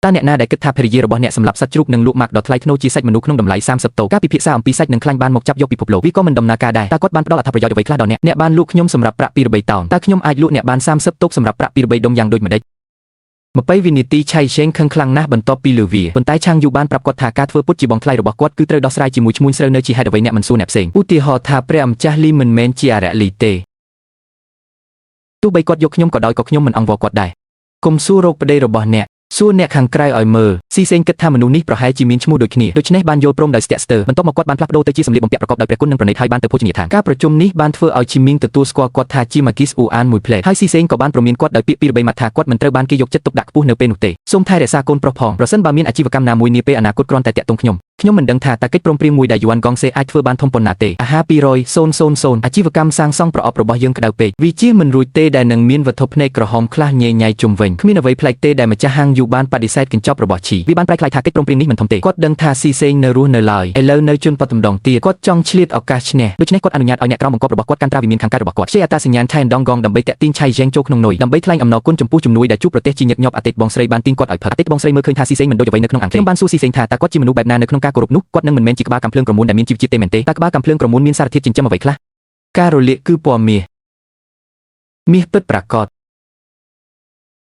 តាអ្នកណាដែលគិតថាភរិយារបស់អ្នកសម្រាប់សាច់ជ្រូកនិងលក់ម៉ាក់ដ៏ថ្លៃថ្នូរជាសាច់មនុស្សក្នុងតម្លៃ30 ដុល្លារការពិភាក្សាអំពីសាច់និងខ្លាញ់បានមកចាប់យកពិភពលោកវាក៏មិនដំណើរការដែរតើគាត់បានផ្ដល់អត្ថប្រយោជន៍អ្វីខ្លះដល់អ្នកបានលក់ខ្ញុំសម្រាប់ប្រាក់2 3 តោនតើខ្ញុំអាចលក់អ្នកបាន30 តុកសម្រាប់ប្រាក់2 3 ដុំយ៉ាងដូចម្តេច20 វិនាទីឆៃឆេងខឹងខ្លាំងណាស់បន្ទាប់ពីលើវាប៉ុន្តែឆាងយូបានប្រាប់គាត់ថាការធ្វើពុតជាបងថ្លៃរបស់គាត់គឺត្រូវដោះស្រាយជាមួយឈ្មួញស្រូវនៅជាហេតុអ្វីអ្នកមិនសួរអ្នកផ្សេងឧទាហរណ៍ថាព្រះម្ចាស់លីមិនមែនជាអរិយលីទេទោះបីគាត់យកខ្ញុំក៏ដោយក៏ខ្ញុំមិនអង្វរគាត់ដែរកុំសួររោគប្តីរបស់អ្នកសួរអ្នកខាងក្រៅឲ្យមើលស៊ីសេងគិតថាមនុស្សនេះប្រហែលជាមានឈ្មោះដូចគ្នាដូច្នេះបានយល់ព្រមដោយស្ទាក់ស្ទើរបន្ទាប់មកគាត់បានផ្លាស់ប្ដូរទៅជាសម្លៀកបំពាក់ប្រកបដោយព្រះគុណនិងប្រណីតហើយបានទៅភោជនីយដ្ឋានការប្រជុំនេះបានធ្វើឲ្យជីមីងទទួលស្គាល់គាត់ថាជាម៉ាគីសអ៊ូអានមួយផ្លែតហើយស៊ីសេងក៏បានព្រមានគាត់ដោយពាក្យពីរបីម៉ាត់ថាគាត់មិនត្រូវបានគេយកចិត្តទុកដាក់ខ្ពស់នៅពេលនោះទេសូមថែរក្សាកូនប្រុសផងប្រសិនបើមានអាជីវកម្មណាមួយនាពេលអនាគតគ្រាន់តែតាក់ទងខ្ញុំមិនដឹងថាតើកិច្ចព្រមព្រៀងមួយដែលយូវ៉ាន់កងសេអាចធ្វើបានធំប៉ុណ្ណាទេអាហារ200,000អាជីវកម្មសាងសង់ប្រអប់របស់យើងក្តៅពេកវាជាមិនរួចទេដែលនឹងមានវត្ថុភ្នែកក្រហមខ្លះញ៉ៃជុំវិញគ្មានអ្វីប្លែកទេដែលម្ចាស់ហាងយូបានបដិសេធកញ្ចប់របស់ឈីវាបានប្រែក្លាយថាកិច្ចព្រមព្រៀងនេះមិនធំទេគាត់ដឹងថាស៊ីសេងនៅរស់នៅឡើយឥឡូវនៅជន់ប៉ុតម្ដងទៀតគាត់ចង់ឆ្លៀតឱកាសឈ្នះដូច្នេះគាត់អនុញ្ញាតឲ្យអ្នកក្រមបង្គាប់របស់គាត់កាន់ត្រាវិមានខាងកើតរបស់គាត់ជាអត្តសញ្ញាណថៃដងកងដើម្បីតាក់ទាញឆៃហ្សែងចូលក្នុងនុយដើម្បីថ្លែងអំណរគុណចំពោះជំនួយដែលជួបប្រទេសជាញឹកញាប់អតីតបងស្រីបានទាញគាត់ឲ្យផឹកអតីតបងស្រីមើលឃើញថាស៊ីសេងមិនដូចអ្វីនៅក្នុងអង្គខ្ញុំបានសួរស៊ីសេងថាតើគាត់ជាមនុស្សបែបណានៅក្នុងការគោរពនោះគាត់នឹងមិនមែនជាក្បាលកាំភ្លើងក្រមួនដែលមានជីវជាតិទេមែនទេតើក្បាលកាំភ្លើងក្រមួនមានសារធាតុចិញ្ចឹមអ្វីខ្លះការរលាកគឺពណ៌មាសពិតប្រាកដ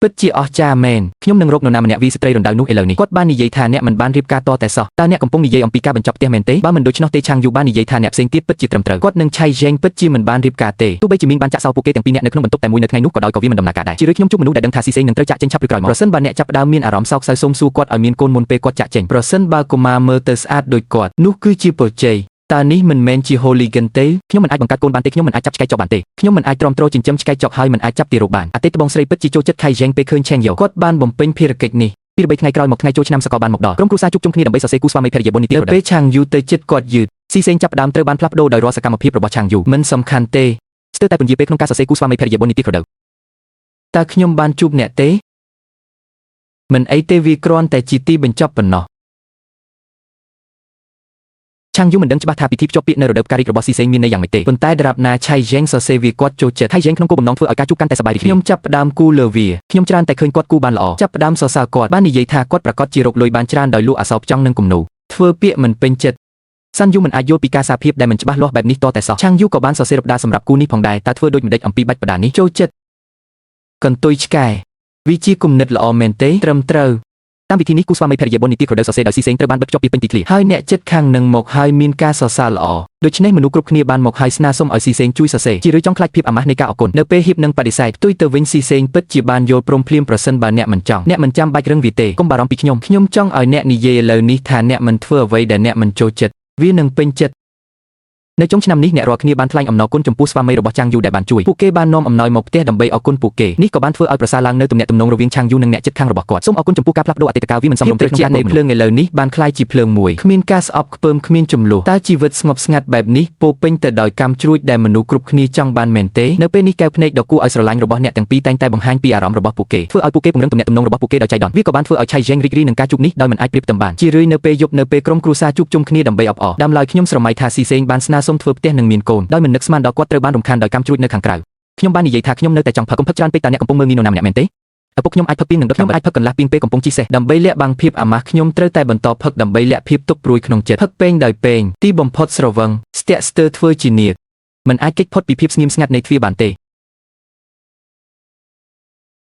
ពិតជាអស្ចារ្យមែនខ្ញុំនឹងរកនរណាម្នាក់វាស្ត្រីរណ្ដៅនោះឥឡូវនេះគាត់បាននិយាយថាអ្នកមិនបានរៀបការតតែសោះតើអ្នកកំពុងនិយាយអំពីការបញ្ចប់ផ្ទះមែនទេបើមិនដូច្នោះទេឆាងយូបាននិយាយថាអ្នកផ្សេងទៀតពិតជាត្រឹមត្រូវគាត់នឹងឆៃហ្សែងពិតជាមិនបានរៀបការទេទោះបីជាមីងបានចាក់សោពួកគេទាំងពីរនាក់នៅក្នុងបន្ទប់តែមួយនៅថ្ងៃនោះក៏ដោយក៏វាមិនដំណើរការដែរជារឿយខ្ញុំជួបមនុស្សដែលដឹងថាស៊ីសេងនឹងត្រូវចាក់ចេញឆាប់ឬក្រោយមកប្រសិនបើអ្នកចាប់ផ្ដើមមានអារម្មណ៍សោកសៅសូមសួរគាត់ឲ្យមានកូនមុនពេលគាត់ចាក់ចេញប្រសិនបើកុមារមើលទៅស្អាតដូចគាត់នោះគឺជាពរជ័យតើនេះមិនមែនជា hooligan ទេខ្ញុំមិនអាចបង្កើតកូនបានទេខ្ញុំមិនអាចចាប់ឆ្កែចុកបានទេខ្ញុំមិនអាចទ្រាំទ្រចិញ្ចឹមឆ្កែចុកហើយមិនអាចចាប់ទារកបានអតីតបងស្រីពិតជាចូលចិត្តខៃហ្សែងពេលឃើញឆេងយ៉ូគាត់បានបំពេញភារកិច្ចនេះពី3ថ្ងៃក្រោយមកថ្ងៃចូលឆ្នាំសកលបានមកដល់ក្រុមគ្រួសារជួបជុំគ្នាដើម្បីសរសេរគូស្វាមីភរិយាបុណ្យនីតិពេលឆាងយូទៅចិត្តគាត់យឺតស៊ីសេងចាប់ផ្ដើមត្រូវបានផ្លាស់ប្ដូរដោយរាល់សកម្មភាពរបស់ឆាងយូមិនសំខាន់ទេស្ទើរតែពន្យាពេលក្នុងការសរសេរគូស្វាមីភរិយាបុណ្យនីតិក្រដៅតើខ្ញុំបានជួបអ្នកទេមិនអីទេវាគ្រាន់តែជាទីបញ្ចប់ប៉ុណ្ណោះឆាងយូមិនដឹងច្បាស់ថាពិធីភ្ជាប់ពាក្យនៅរដូវផ្ការីករបស់ស៊ីសេងមានន័យយ៉ាងម៉េចទេប៉ុន្តែដរាបណាឆៃហ្សែងសរសេរវាគាត់ចូលចិត្តឆៃហ្សែងក្នុងគោលបំណងធ្វើឲ្យការជួបកាន់តែសប្បាយរីករាយខ្ញុំចាប់ផ្ដើមគូលើវាខ្ញុំច្រើនតែឃើញគាត់គូបានល្អចាប់ផ្ដើមសរសើរគាត់បាននិយាយថាគាត់ប្រកាសជារកលុយបានច្រើនដោយលក់អសោបចង់នឹងគំនូធ្វើពាក្យមិនពេញចិត្តសាន់យូមិនអាចយល់ពីការសារភាពដែលមិនច្បាស់លាស់បែបនេះតតែសោះឆាងយូក៏បានសរសេររំដាសម្រាប់គូនេះផងដែរតើធ្វើដូចម្តេចអំពីបាច់បដានេះចូលចិត្តកន្ទុយឆ្កែវាជាគំនិតល្អមែនទេត្រឹមត្រូវតាមវិធីនេះគូស្វាមីភរិយាបុណ្យនីតិក្រដៅសរសេរដោយស៊ីសេងត្រូវបានបិទភ្ជាប់ពីពេញទីធ្លាហើយអ្នកចិត្តខាងនឹងមកហើយមានការសរសើរល្អដូច្នេះមនុស្សគ្រប់គ្នាបានមកហើយស្នើសុំឲ្យស៊ីសេងជួយសរសេរជារឿយចង់ខ្លាចភាពអាម៉ាស់នៃការអរគុណនៅពេលហ៊ីបនឹងបដិសេធផ្ទុយទៅវិញស៊ីសេងពិតជាបានយល់ព្រមភ្លាមប្រសិនបើអ្នកមិនចង់អ្នកមិនចាំបាច់រឹងវាទេកុំបារម្ភពីខ្ញុំចង់ឲ្យអ្នកនិយាយឥឡូវនេះថាអ្នកមិនធ្វើអ្វីដែលអ្នកមិនចូលចិត្តវានឹងពេញចិត្តនៅចុងឆ្នាំនេះអ្នករាល់គ្នាបានថ្លែងអំណរគុណចំពោះស្វាមីរបស់ឆាងយូដែលបានជួយពួកគេបាននាំអំណោយមកផ្ទះដើម្បីអរគុណពួកគេនេះក៏បានធ្វើឲ្យប្រសើរឡើងនៅទំនាក់ទំនងរវាងឆាងយូនិងអ្នកជិតខាងរបស់គាត់សូមអរគុណចំពោះការផ្លាស់ប្ដូរអតីតកាលវាមិនសមរម្យទេក្នុងការនៃភ្លើងឥឡូវនេះបានคล้ายជាភ្លើងមួយគ្មានការស្អប់ខ្ពើមគ្មានចំនួនតើជីវិតស្ងប់ស្ងាត់បែបនេះពោពេញទៅដោយកម្មជ្រួចដែលមនុស្សគ្រប់គ្នាចង់បានមែនទេនៅពេលនេះកែវភ្នែកដ៏គួរឲ្យស្រឡាញ់របស់អ្នកទាំងពីរតែងតែបង្ហាញពីអារម្មណ៍របស់ពួកគេធ្វើឲ្យពួកគេពង្រឹងទំនាក់ទំនងរបស់ពួកគេដោយចៃដន្យវាក៏បានធ្វើឲ្យឆៃហ្សែងរីករាយនឹងការជួបនេះដោយមិនអាចប្រៀបផ្ទឹមបានជារឿយនៅពេលយប់នៅពេលក្រុមគ្រួសារជួបជុំគ្នាដើម្បីអបអរដើមឡើយខ្ញុំស្រមៃថាស៊ីសេងបានស្នើសុំធ្វើផ្ទះនិងមានកូនដោយមិននឹកស្មានដល់គាត់ត្រូវបានរំខានដោយកម្មជ្រួចនៅខាងក្រៅខ្ញុំបាននិយាយថាខ្ញុំនៅតែចង់ផឹកកុំផឹកច្រើនពេកតើអ្នកកំពុងមើលមីនរណាម្នាក់មែនទេឪពុកខ្ញុំអាចផឹកពីងនឹងដុតខ្ញុំអាចផឹកកន្លះពីងពេលកំពុងជិះសេះដើម្បីលាក់បាំងភាពអាម៉ាស់ខ្ញុំត្រូវតែបន្តផឹកដើម្បីលាក់ភាពទុក្ខព្រួយក្នុងចិត្តផឹកពេងដោយពេងទីបំផុតស្រវឹងស្ទាក់ស្ទើរធ្វើជានាគមិនអាចគេចផុតពីភាពស្ងៀមស្ងាត់នៃទ្វារបានទេ